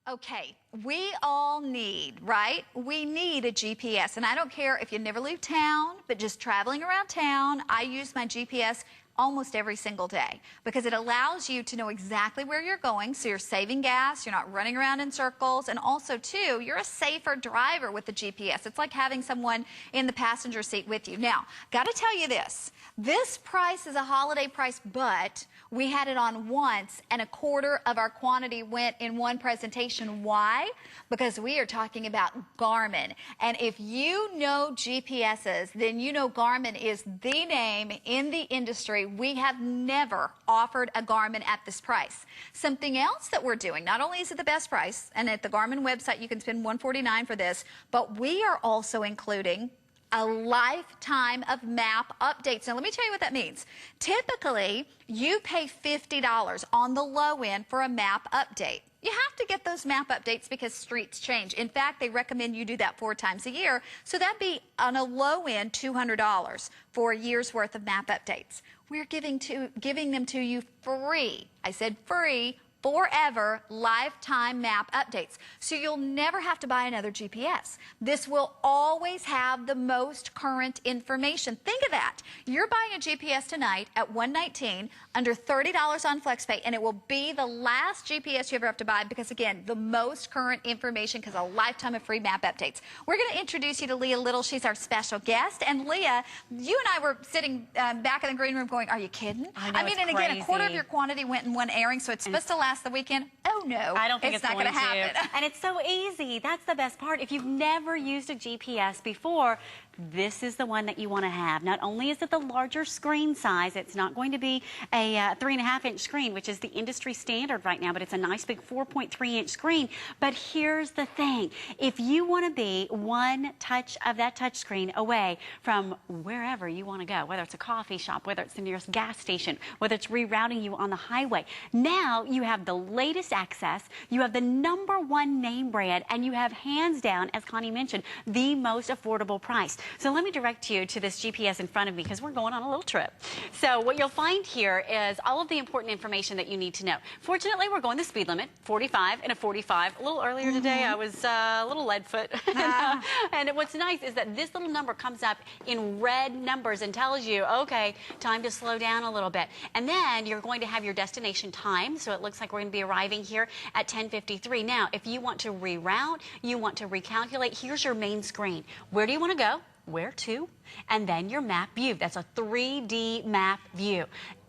Okay, we all need, right? We need a GPS. And I don't care if you never leave town, but just traveling around town, I use my GPS almost every single day because it allows you to know exactly where you're going, so you're saving gas, you're not running around in circles, and also too, you're a safer driver with the GPS. It's like having someone in the passenger seat with you. Now, got to tell you this price is a holiday price, but we had it on once and a quarter of our quantity went in one presentation. Why? Because we are talking about Garmin. And if you know GPSs, then you know Garmin is the name in the industry. We have never offered a Garmin at this price. Something else that we're doing, not only is it the best price, and at the Garmin website you can spend $149 for this, but we are also including a lifetime of map updates. Now, let me tell you what that means. Typically, you pay $50 on the low end for a map update. You have to get those map updates because streets change. In fact, they recommend you do that 4 times a year. So that'd be on a low end $200 for a year's worth of map updates. We're giving them to you free. I said free. Forever lifetime map updates. So you'll never have to buy another GPS. This will always have the most current information. Think of that. You're buying a GPS tonight at $119, under $30 on FlexPay, and it will be the last GPS you ever have to buy because, again, the most current information because a lifetime of free map updates. We're going to introduce you to Leah Little. She's our special guest. And Leah, you and I were sitting back in the green room going, are you kidding? I mean, and again, a quarter of your quantity went in one airing, so it's supposed to last the weekend. Oh no, I don't think it's not going to happen. And it's so easy. That's the best part. If you've never used a GPS before, this is the one that you want to have. Not only is it the larger screen size, it's not going to be a 3.5-inch screen, which is the industry standard right now, but it's a nice big 4.3-inch screen. But here's the thing. If you want to be one touch of that touch screen away from wherever you want to go, whether it's a coffee shop, whether it's the nearest gas station, whether it's rerouting you on the highway, now you have the latest access, you have the #1 name brand, and you have hands down, as Connie mentioned, the most affordable price. So let me direct you to this GPS in front of me because we're going on a little trip. So what you'll find here is all of the important information that you need to know. Fortunately, we're going the speed limit, 45 and a 45. A little earlier today, I was a little lead foot. And what's nice is that this little number comes up in red numbers and tells you, okay, time to slow down a little bit. And then you're going to have your destination time. So it looks like we're going to be arriving here at 10:53. Now, if you want to reroute, you want to recalculate, here's your main screen. Where do you want to go? Where to? And then your map view. That's a 3D map view.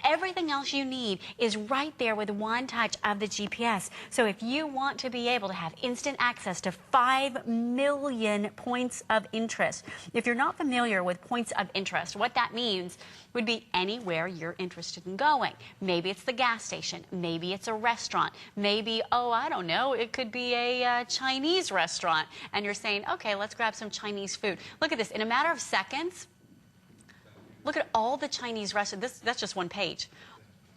Everything else you need is right there with one touch of the GPS. So if you want to be able to have instant access to 5 million points of interest, if you're not familiar with points of interest, what that means would be anywhere you're interested in going. Maybe it's the gas station. Maybe it's a restaurant. Maybe, oh, I don't know, it could be a Chinese restaurant. And you're saying, okay, let's grab some Chinese food. Look at this. In a matter of seconds, look at all the Chinese restaurants. That's just one page.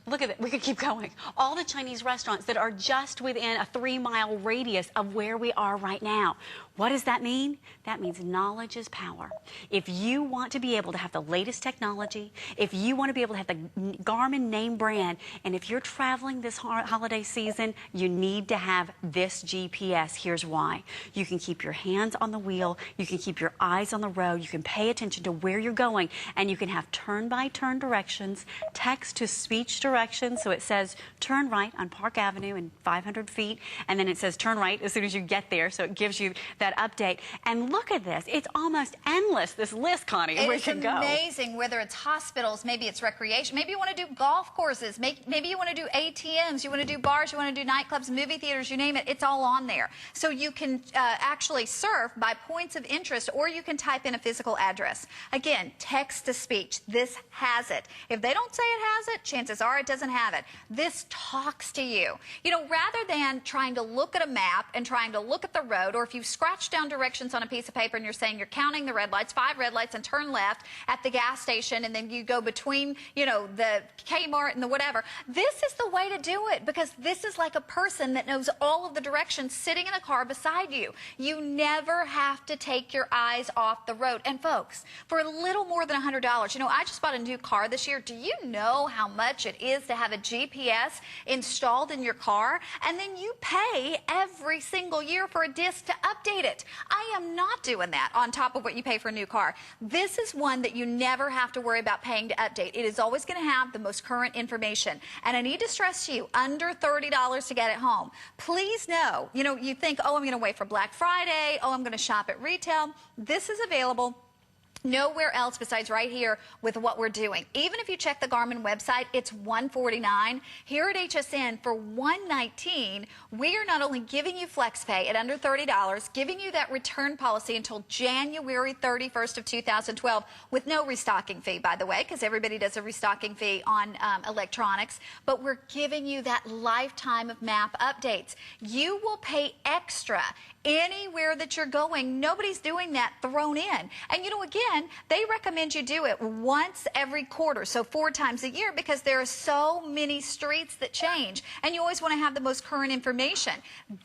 Look at it. We could keep going. All the Chinese restaurants that are just within a 3-mile radius of where we are right now. What does that mean? That means knowledge is power. If you want to be able to have the latest technology, if you want to be able to have the Garmin name brand, and if you're traveling this holiday season, you need to have this GPS. Here's why. You can keep your hands on the wheel, you can keep your eyes on the road, you can pay attention to where you're going, and you can have turn-by-turn directions, text-to-speech directions, so it says turn right on Park Avenue in 500 feet, and then it says turn right as soon as you get there, so it gives you that update. And look at this. It's almost endless, this list, Connie, where you can go. It's amazing, whether it's hospitals, maybe it's recreation, maybe you want to do golf courses, maybe you want to do ATMs, you want to do bars, you want to do nightclubs, movie theaters, you name it, it's all on there. So you can actually surf by points of interest, or you can type in a physical address. Again, text-to-speech, this has it. If they don't say it has it, chances are it doesn't have it. This talks to you. You know, rather than trying to look at a map and trying to look at the road, or if you scratch scratch down directions on a piece of paper and you're saying you're counting the red lights, 5 red lights, and turn left at the gas station, and then you go between, you know, the Kmart and the whatever. This is the way to do it, because this is like a person that knows all of the directions sitting in a car beside you. You never have to take your eyes off the road. And folks, for a little more than $100, you know, I just bought a new car this year. Do you know how much it is to have a GPS installed in your car? And then you pay every single year for a disc to update it. I am not doing that on top of what you pay for a new car. This is one that you never have to worry about paying to update. It is always going to have the most current information. And I need to stress to you, under $30 to get it home. Please know, you know, you think, oh, I'm going to wait for Black Friday. Oh, I'm going to shop at retail. This is available nowhere else besides right here with what we're doing. Even if you check the Garmin website, it's $149. Here at HSN for $119, we are not only giving you flex pay at under $30, giving you that return policy until January 31st of 2012 with no restocking fee, by the way, because everybody does a restocking fee on electronics, but we're giving you that lifetime of map updates. You will pay extra anywhere that you're going. Nobody's doing that thrown in. And you know, again, they recommend you do it once every quarter, so 4 times a year, because there are so many streets that change, and you always want to have the most current information.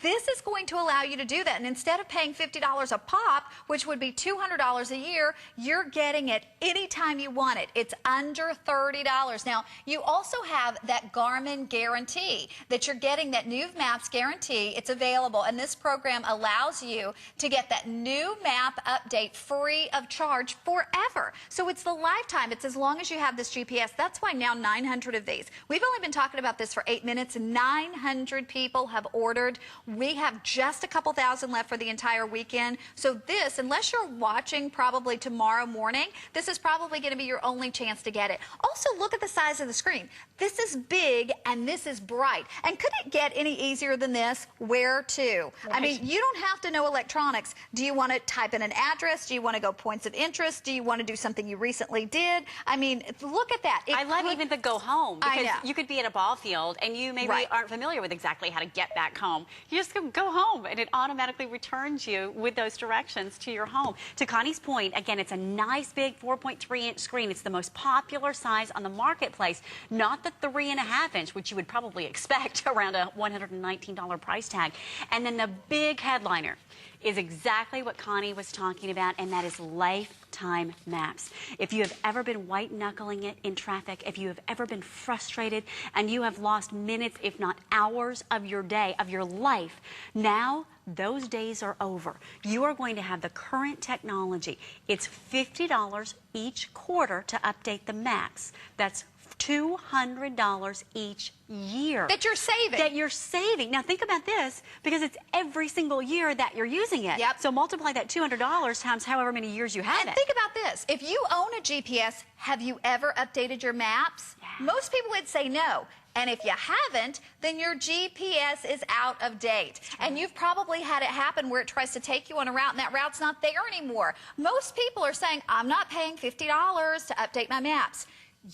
This is going to allow you to do that, and instead of paying $50 a pop, which would be $200 a year, you're getting it anytime you want it. It's under $30. Now, you also have that Garmin guarantee, that you're getting that new maps guarantee. It's available, and this program allows you to get that new map update free of charge forever. So it's the lifetime. It's as long as you have this GPS. That's why now 900 of these. We've only been talking about this for 8 minutes. 900 people have ordered. We have just a couple thousand left for the entire weekend. So this, unless you're watching probably tomorrow morning, this is probably going to be your only chance to get it. Also, look at the size of the screen. This is big and this is bright. And could it get any easier than this? Where to? Right. I mean, you don't have to know electronics. Do you want to type in an address? Do you want to go points of interest? Do you want to do something you recently did? I mean, look at that. I love even the go home, because I know. you could be at a ball field and you maybe Right. aren't familiar with exactly how to get back home. You just go home and it automatically returns you with those directions to your home. To Connie's point, again, it's a nice big 4.3-inch screen. It's the most popular size on the marketplace, not the 3.5-inch, which you would probably expect around a $119 price tag. And then the big headliner is exactly what Connie was talking about, and that is lifetime maps. If you have ever been white-knuckling it in traffic, if you have ever been frustrated and you have lost minutes, if not hours of your day, of your life, now those days are over. You are going to have the current technology. It's $50 each quarter to update the maps. That's $200 each year. That you're saving. That you're saving. Now think about this, because it's every single year that you're using it. Yep. So multiply that $200 times however many years you have And it. think about this. If you own a GPS, have you ever updated your maps? Yeah. Most people would say no. And if you haven't, then your GPS is out of date. And you've probably had it happen where it tries to take you on a route and that route's not there anymore. Most people are saying, I'm not paying $50 to update my maps.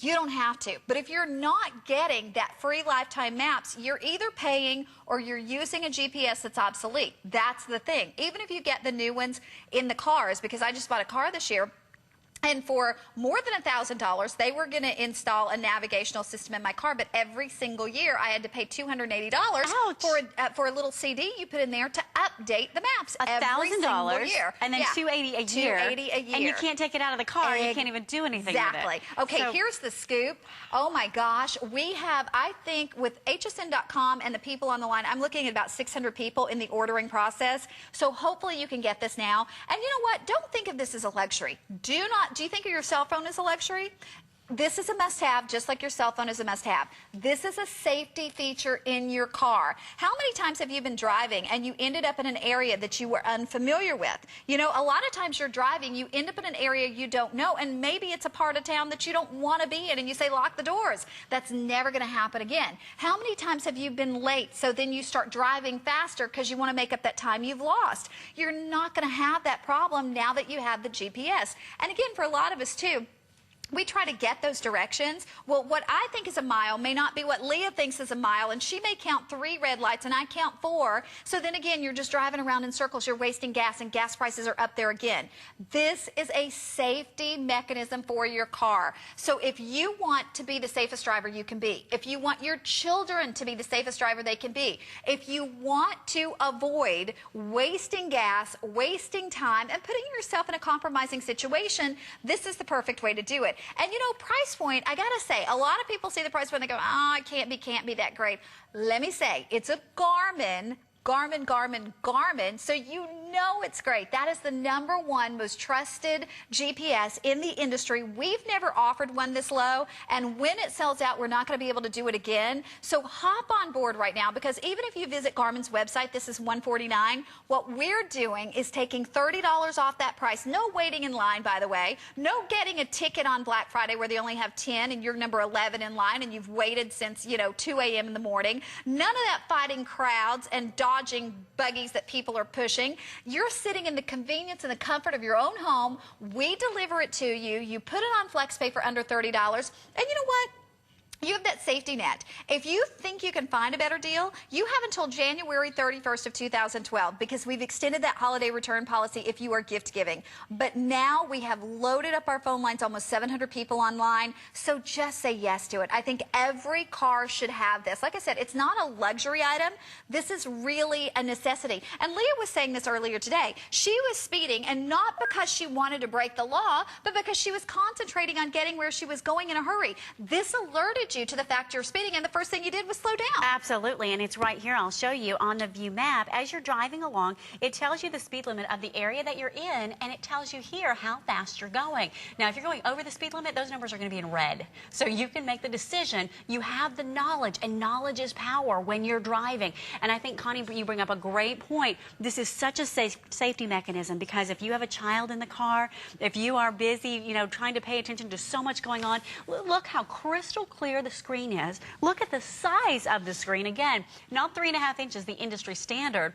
You don't have to. But if you're not getting that free lifetime maps, you're either paying or you're using a GPS that's obsolete. That's the thing. Even if you get the new ones in the cars, because I just bought a car this year, and for more than $1,000, they were going to install a navigational system in my car, but every single year I had to pay $280 for a little CD you put in there to update the maps every single year. And then $280 a year. $280 a year. And you can't take it out of the car. You can't even do anything with it. Exactly. Okay, so here's the scoop. Oh my gosh, we have, I think, with HSN.com and the people on the line, I'm looking at about 600 people in the ordering process. So hopefully you can get this now. And you know what? Don't think of this as a luxury. Do you think of your cell phone as a luxury? This is a must-have, just like your cell phone is a must-have. This is a safety feature in your car. How many times have you been driving and you ended up in an area that you were unfamiliar with? You know, a lot of times you're driving, you end up in an area you don't know, and maybe it's a part of town that you don't want to be in, and you say, lock the doors. That's never going to happen again. How many times have you been late, so then you start driving faster because you want to make up that time you've lost? You're not going to have that problem now that you have the GPS. And again, for a lot of us, too, we try to get those directions. Well, what I think is a mile may not be what Leah thinks is a mile, and she may count 3 red lights and I count 4. So then again, you're just driving around in circles, you're wasting gas, and gas prices are up there again. This is a safety mechanism for your car. So if you want to be the safest driver you can be, if you want your children to be the safest driver they can be, if you want to avoid wasting gas, wasting time, and putting yourself in a compromising situation, this is the perfect way to do it. And you know, price point, I gotta say, a lot of people see the price point and they go, oh, it can't be that great. Let me say, it's a Garmin, so you know it's great. That is the #1 most trusted GPS in the industry. We've never offered one this low, and when it sells out, we're not going to be able to do it again. So hop on board right now, because even if you visit Garmin's website, this is $149. What we're doing is taking $30 off that price. No waiting in line, by the way. No getting a ticket on Black Friday where they only have 10 and you're number 11 in line and you've waited since, 2 a.m. in the morning. None of that fighting crowds and dodging buggies that people are pushing. You're sitting in the convenience and the comfort of your own home. We deliver it to you. You put it on FlexPay for under $30. And you know what? You have that safety net. If you think you can find a better deal, you have until January 31st of 2012, because we've extended that holiday return policy if you are gift giving. But now we have loaded up our phone lines, almost 700 people online, so just say yes to it. I think every car should have this. Like I said, it's not a luxury item. This is really a necessity. And Leah was saying this earlier today. She was speeding, and not because she wanted to break the law, but because she was concentrating on getting where she was going in a hurry. This alerted you to the fact you're speeding, and the first thing you did was slow down. Absolutely, and it's right here. I'll show you on the view map. As you're driving along, it tells you the speed limit of the area that you're in, and it tells you here how fast you're going. Now, if you're going over the speed limit, those numbers are going to be in red. So you can make the decision. You have the knowledge, and knowledge is power when you're driving. And I think, Connie, you bring up a great point. This is such a safety mechanism, because if you have a child in the car, if you are busy, trying to pay attention to so much going on, look how crystal clear the screen is. Look at the size of the screen. Again, not 3.5 inches, the industry standard,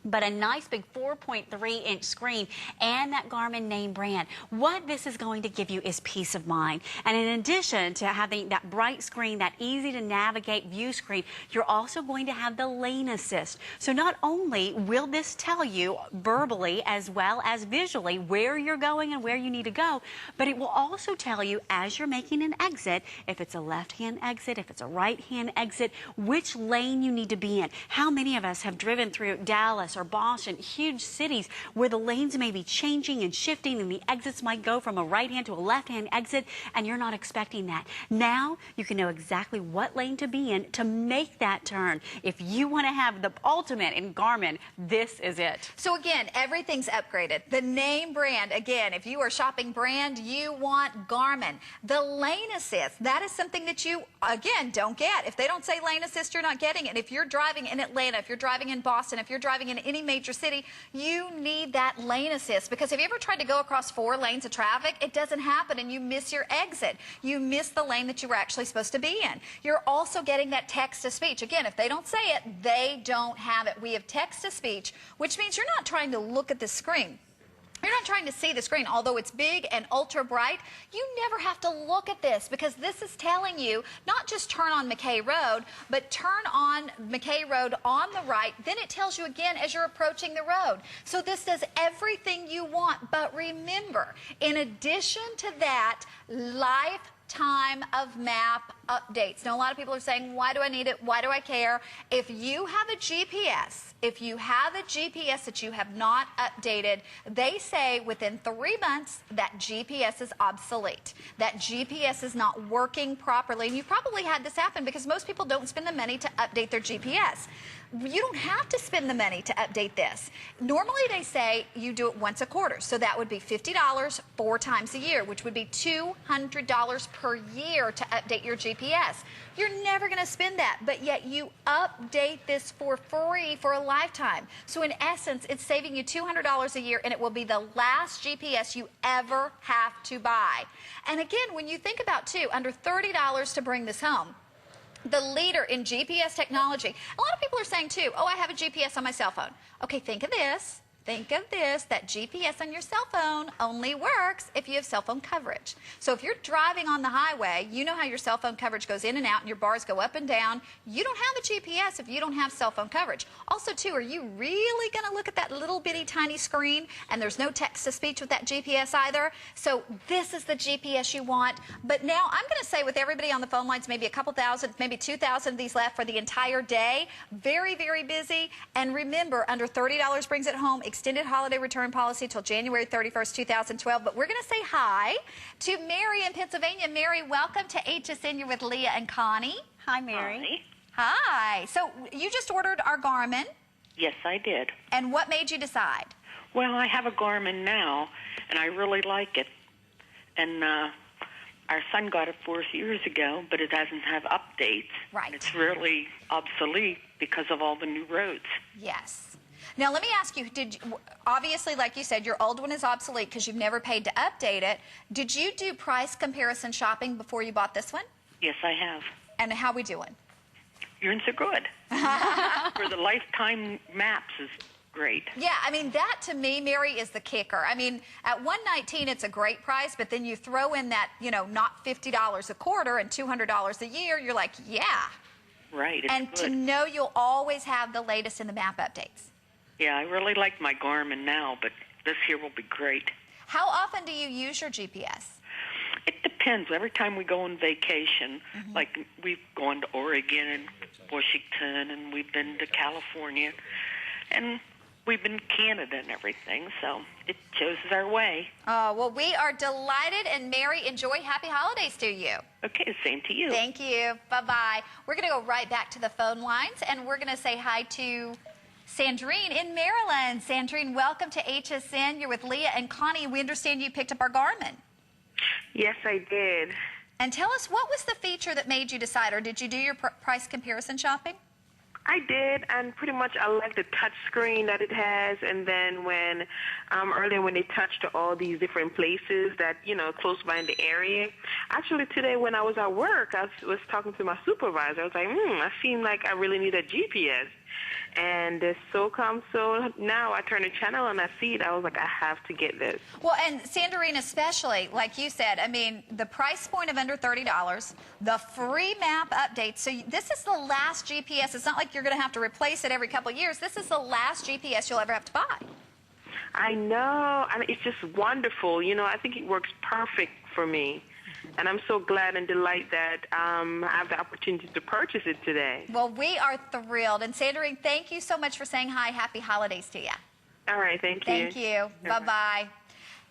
but a nice big 4.3-inch screen, and that Garmin name brand. What this is going to give you is peace of mind. And in addition to having that bright screen, that easy to navigate view screen, you're also going to have the lane assist. So not only will this tell you verbally as well as visually where you're going and where you need to go, but it will also tell you as you're making an exit, if it's a left-hand exit, if it's a right-hand exit, which lane you need to be in. How many of us have driven through Dallas or Boston, huge cities where the lanes may be changing and shifting, and the exits might go from a right-hand to a left-hand exit, and you're not expecting that. Now you can know exactly what lane to be in to make that turn. If you want to have the ultimate in Garmin, this is it. So again, everything's upgraded. The name brand, again, if you are shopping brand, you want Garmin. The lane assist, that is something that you, again, don't get. If they don't say lane assist, you're not getting it. If you're driving in Atlanta, if you're driving in Boston, if you're driving in any major city, you need that lane assist, because have you ever tried to go across 4 lanes of traffic? It doesn't happen, and you miss your exit. You miss the lane that you were actually supposed to be in. You're also getting that text-to-speech. Again, if they don't say it, they don't have it. We have text-to-speech, which means you're not trying to look at the screen. You're not trying to see the screen, although it's big and ultra bright. You never have to look at this, because this is telling you not just turn on McKay Road, but turn on McKay Road on the right. Then it tells you again as you're approaching the road. So this does everything you want. But remember, in addition to that, lifetime of map updates. Now, a lot of people are saying, why do I need it? Why do I care? If you have a GPS, that you have not updated, they say within 3 months that GPS is obsolete, that GPS is not working properly. And you probably had this happen because most people don't spend the money to update their GPS. You don't have to spend the money to update this. Normally they say you do it once a quarter, so that would be $50 4 times a year, which would be $200 per year to update your GPS. You're never going to spend that, but yet you update this for free for a lifetime. So in essence, it's saving you $200 a year, and it will be the last GPS you ever have to buy. And again, when you think about, too, under $30 to bring this home, the leader in GPS technology. A lot of people are saying, too, oh, I have a GPS on my cell phone. Okay, think of this. think of this, that GPS on your cell phone only works if you have cell phone coverage. So if you're driving on the highway, you know how your cell phone coverage goes in and out and your bars go up and down. You don't have a GPS if you don't have cell phone coverage. Also, too, are you really going to look at that little bitty tiny screen and there's no text-to-speech with that GPS either? So this is the GPS you want. But now I'm going to say with everybody on the phone lines, maybe a couple thousand, maybe 2,000 of these left for the entire day. Very, very busy. And remember, under $30 brings it home. Extended holiday return policy till January 31st, 2012. But we're going to say hi to Mary in Pennsylvania. Mary, welcome to HSN. You're with Leah and Connie. Hi, Mary. Hi. Hi. So you just ordered our Garmin. Yes, I did. And what made you decide? Well, I have a Garmin now, and I really like it. And our son got it 4 years ago, but it doesn't have updates. Right. And it's really obsolete because of all the new roads. Yes. Now, let me ask you, obviously, like you said, your old one is obsolete because you've never paid to update it. Did you do price comparison shopping before you bought this one? Yes, I have. And how we doing? You're so good. For the lifetime maps is great. Yeah, I mean, that to me, Mary, is the kicker. I mean, at $119, it's a great price, but then you throw in that, you know, not $50 a quarter and $200 a year, you're like, yeah. Right, it's and good. To know you'll always have the latest in the map updates. Yeah, I really like my Garmin now, but this here will be great. How often do you use your GPS? It depends. Every time we go on vacation, like we've gone to Oregon and Washington, and we've been to California, and we've been to Canada and everything, so it chooses our way. Oh, well, we are delighted, and Mary, enjoy happy holidays to you. Okay, same to you. Thank you. Bye-bye. We're going to go right back to the phone lines, and we're going to say hi to Sandrine in Maryland. Sandrine, welcome to HSN. You're with Leah and Connie. We understand you picked up our Garmin. Yes, I did. And tell us, what was the feature that made you decide, or did you do your price comparison shopping? I did, and pretty much I like the touch screen that it has, and then when earlier when they touched to all these different places that, you know, close by in the area. Actually, today when I was at work, I was talking to my supervisor. I was like, I seem like I really need a GPS. And so now I turn the channel and I see it. I was like, I have to get this. Well, and Sandrine especially, like you said, I mean, the price point of under $30, the free map updates. So this is the last GPS. It's not like you're going to have to replace it every couple of years. This is the last GPS you'll ever have to buy. I know. And it's just wonderful. You know, I think it works perfect for me. And I'm so glad and delighted that I have the opportunity to purchase it today. Well, we are thrilled. And Sandrine, thank you so much for saying hi. Happy holidays to you. All right, thank you. Thank you. Bye-bye.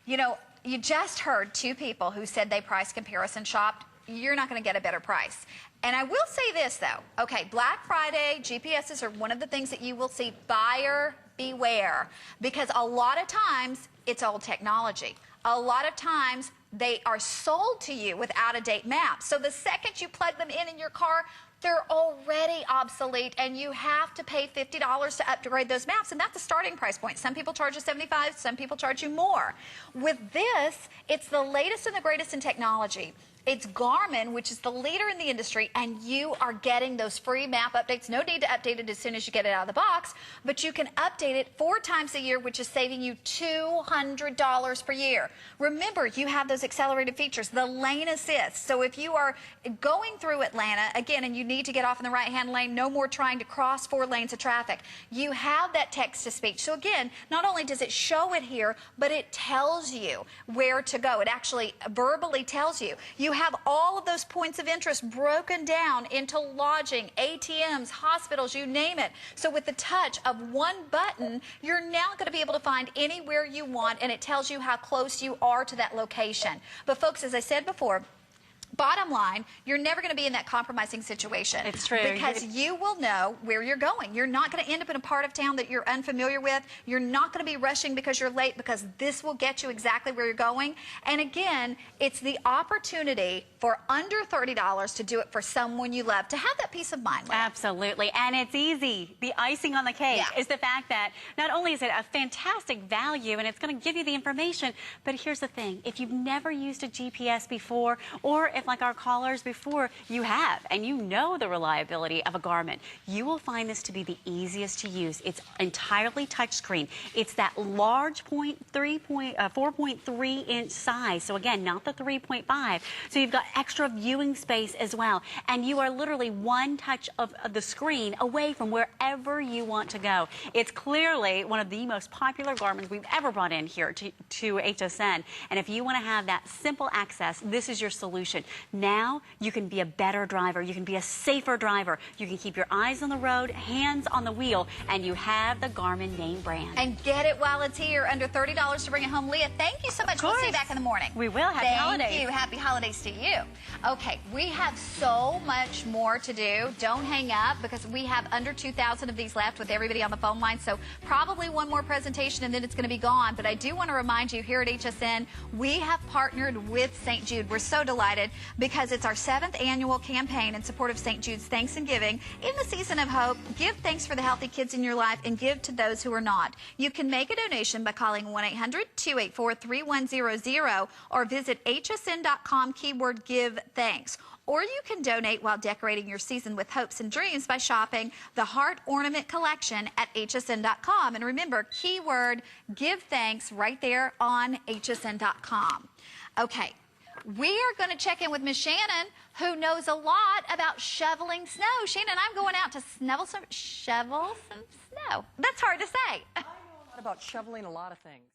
You know, you just heard two people who said they price comparison shopped. You're not going to get a better price. And I will say this, though. Okay, Black Friday, GPSs are one of the things that you will see. Buyer beware. Because a lot of times, it's old technology. A lot of times, they are sold to you with out-of-date maps. So the second you plug them in your car, they're already obsolete, and you have to pay $50 to upgrade those maps, and that's a starting price point. Some people charge you $75, some people charge you more. With this, it's the latest and the greatest in technology. It's Garmin, which is the leader in the industry, and you are getting those free map updates. No need to update it as soon as you get it out of the box, but you can update it 4 times a year, which is saving you $200 per year. Remember, you have those accelerated features, the lane assist. So if you are going through Atlanta, again, and you need to get off in the right-hand lane, no more trying to cross 4 lanes of traffic. You have that text-to-speech. So again, not only does it show it here, but it tells you where to go. It actually verbally tells you. You have all of those points of interest broken down into lodging, ATMs, hospitals, you name it. So with the touch of one button, you're now going to be able to find anywhere you want, and it tells you how close you are to that location. But folks, as I said before, bottom line, you're never going to be in that compromising situation. It's true. Because you will know where you're going. You're not going to end up in a part of town that you're unfamiliar with. You're not going to be rushing because you're late, because this will get you exactly where you're going. And again, it's the opportunity for under $30 to do it for someone you love, to have that peace of mind. Absolutely. And it's easy. The icing on the cake Yeah. is the fact that not only is it a fantastic value and it's going to give you the information, but here's the thing. If you've never used a GPS before, or if like our callers before, you have, and you know the reliability of a Garmin. You will find this to be the easiest to use. It's entirely touchscreen. It's that large 4.3-inch size. So again, not the 3.5. So you've got extra viewing space as well. And you are literally one touch of the screen away from wherever you want to go. It's clearly one of the most popular Garmins we've ever brought in here to HSN. And if you want to have that simple access, this is your solution. Now you can be a better driver. You can be a safer driver. You can keep your eyes on the road, hands on the wheel, and you have the Garmin name brand. And get it while it's here. Under $30 to bring it home. Leah, thank you so much. We'll see you back in the morning. We will. Happy holidays. Thank you. Happy holidays to you. Okay, we have so much more to do. Don't hang up because we have under 2,000 of these left with everybody on the phone line. So probably one more presentation and then it's going to be gone. But I do want to remind you here at HSN, we have partnered with St. Jude. We're so delighted because it's our 7th annual campaign in support of St. Jude's Thanks and Giving. In the season of hope, give thanks for the healthy kids in your life and give to those who are not. You can make a donation by calling 1-800-284-3100 or visit hsn.com keyword give thanks. Or you can donate while decorating your season with hopes and dreams by shopping the Heart Ornament Collection at hsn.com. And remember, keyword give thanks right there on hsn.com. Okay, we are going to check in with Miss Shannon, who knows a lot about shoveling snow. Shannon, I'm going out to shovel some snow. That's hard to say. I know a lot about shoveling a lot of things.